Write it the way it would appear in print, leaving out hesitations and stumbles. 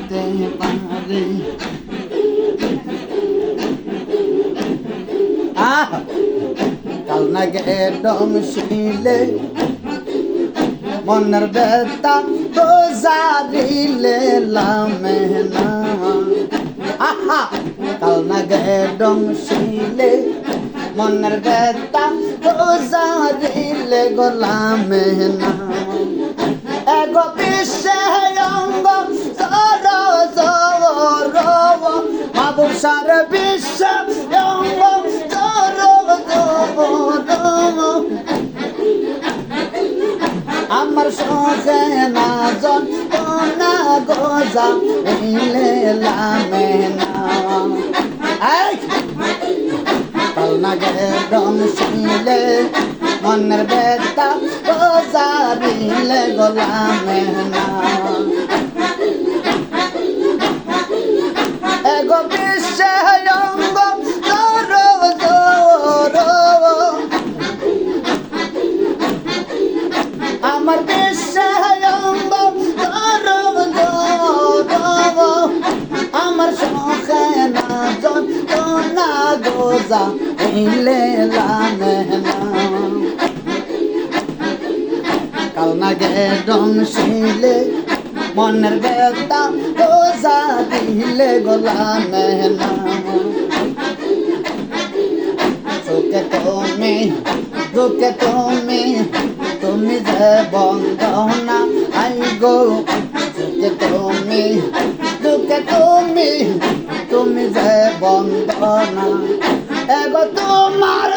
যাইতে পারি কাল না গে ডম শিলে মনের বেতা গোজারিলে লামে না কাল না গে ডম শিলে মনের বেতা গোজারিলে গোলামে না এগো বিশ্বে অঙ্গ সর সর মাবুর সার বিশ্ব অঙ্গ সর আমার সঙ্গে না জন না গোজা ইলে লামে না কাল না গে ডম শিলে মনের বেতা গোজারিলে গোলামে না এগো বিশ্বে অঙ্গ সর সর আমার বিশ্বে অঙ্গ সর সর আমার সখে না জন না গোজা ইলে লামে না কাল না গে ডম শিলে মনের বেতা গোজা দিলে গোলামে না সুখে তুমি দুঃখে তুমি তুমি যে বন্ধনা আই গো সুখে তুমি দুঃখে তুমি তুমি যে বন্ধনা এগো তোমার